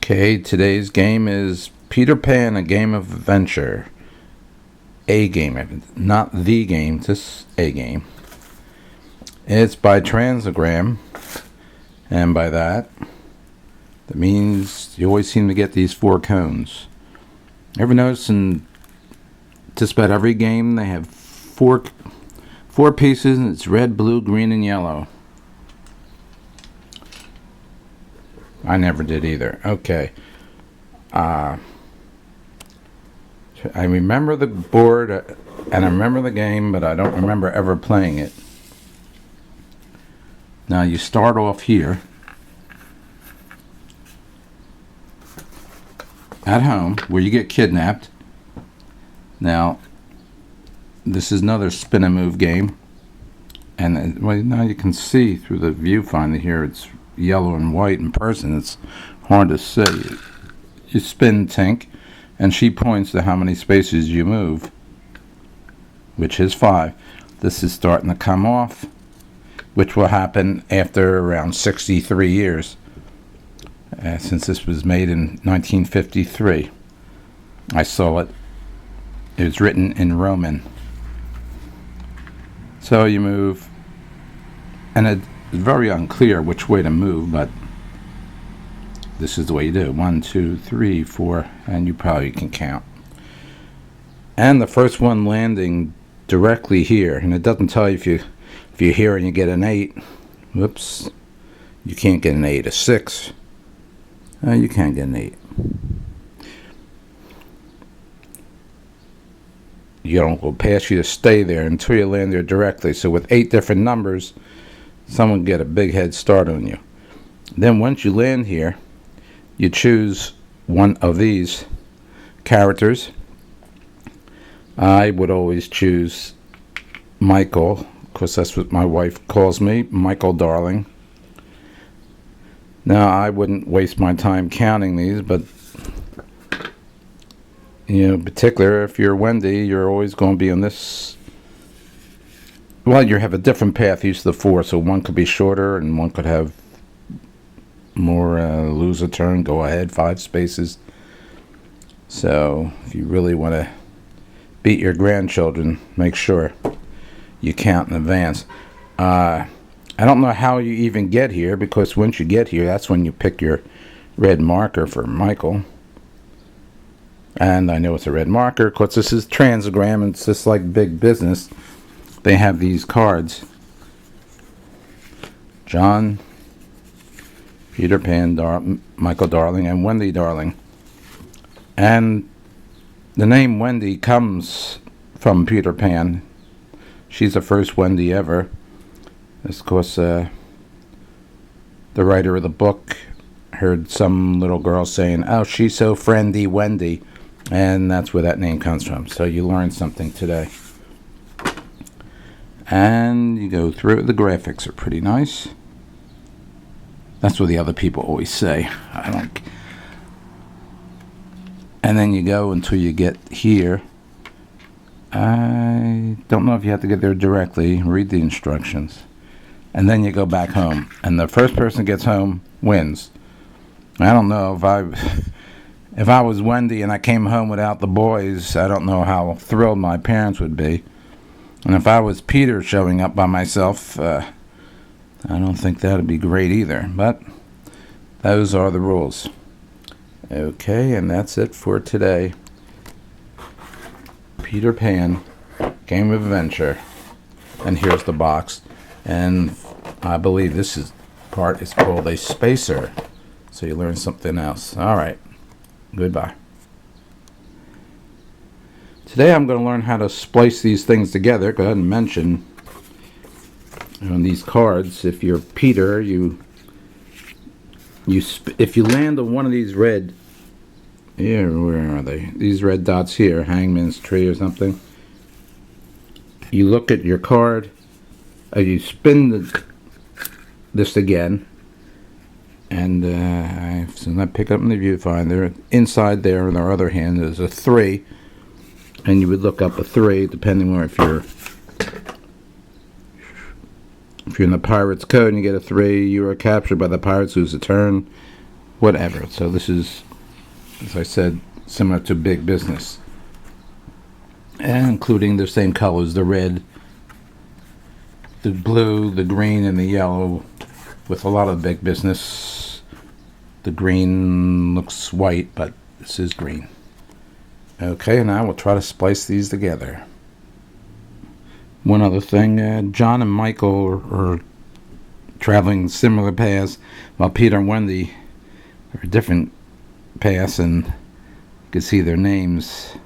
Okay, today's game is Peter Pan, a game of adventure. A game, not the game, just a game. It's by Transagram, and by that means you always seem to get these four cones. Ever notice in just about every game they have four pieces, and it's red, blue, green, and yellow. I never did either. Okay. I remember the board and I remember the game, but I don't remember ever playing it. Now you start off here at home where you get kidnapped. Now this is another spin and move game, and well, now you can see through the viewfinder here. It's yellow and white in person. It's hard to see. You spin Tink, and she points to how many spaces you move, which is 5. This is starting to come off, which will happen after around 63 years, since this was made in 1953. I saw it. It was written in Roman. So you move, and it's very unclear which way to move, but this is the way you do. 1, 2, 3, 4, and you probably can count. And the first one landing directly here, and it doesn't tell you if you're here and you get an 8. Whoops, you can't get an 8. A 6, you can't get an 8. You don't go past you to stay there until you land there directly. So with 8 different numbers, someone get a big head start on you. Then once you land here, you choose one of these characters. I would always choose Michael, because that's what my wife calls me, Michael Darling. Now I wouldn't waste my time counting these, but in particular, if you're Wendy, you're always going to be on this. Well, you have a different path each of the 4, so one could be shorter and one could have more, lose a turn, go ahead 5 spaces. So if you really want to beat your grandchildren, make sure you count in advance. I don't know how you even get here, because once you get here, that's when you pick your red marker for Michael. And I know it's a red marker because this is Transagram, and it's just like big business. They have these cards: John, Peter Pan, Michael Darling, and Wendy Darling. And the name Wendy comes from Peter Pan. She's the first Wendy ever. Of course, the writer of the book heard some little girl saying, "Oh, she's so friendly, Wendy." And that's where that name comes from. So you learned something today. And you go through. The graphics are pretty nice. That's what the other people always say. I don't. And then you go until you get here. I don't know if you have to get there directly. Read the instructions. And then you go back home. And the first person that gets home wins. I don't know if I was Wendy and I came home without the boys, I don't know how thrilled my parents would be. And if I was Peter showing up by myself, I don't think that would be great either. But those are the rules. Okay, and that's it for today. Peter Pan, Game of Adventure. And here's the box. And I believe this part is called a spacer. So you learn something else. All right. Goodbye. Today I'm going to learn how to splice these things together. Go ahead and mention on these cards, if you're Peter, if you land on one of these red, where are they? These red dots here, Hangman's Tree or something. You look at your card, you spin this again. And I pick up in the viewfinder. Inside there, on the other hand, is a 3, and you would look up a 3, depending on if you're in the Pirates Code and you get a 3, you are captured by the pirates, lose a turn. whatever. So this is, as I said, similar to Big Business, and including the same colors: the red, the blue, the green, and the yellow. With a lot of Big Business, the green looks white, but this is green. Okay, now we'll try to splice these together. One other thing, John and Michael are traveling similar paths, while Peter and Wendy are different paths, and you can see their names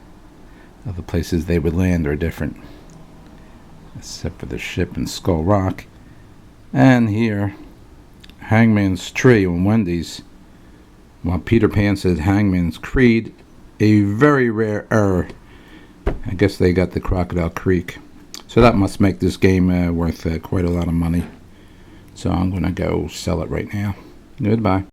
of the places they would land are different, except for the ship in Skull Rock. And here, Hangman's Tree on Wendy's, while Peter Pan said Hangman's Creed, a very rare error. I guess they got the Crocodile Creek. So that must make this game worth quite a lot of money. So I'm going to go sell it right now. Goodbye.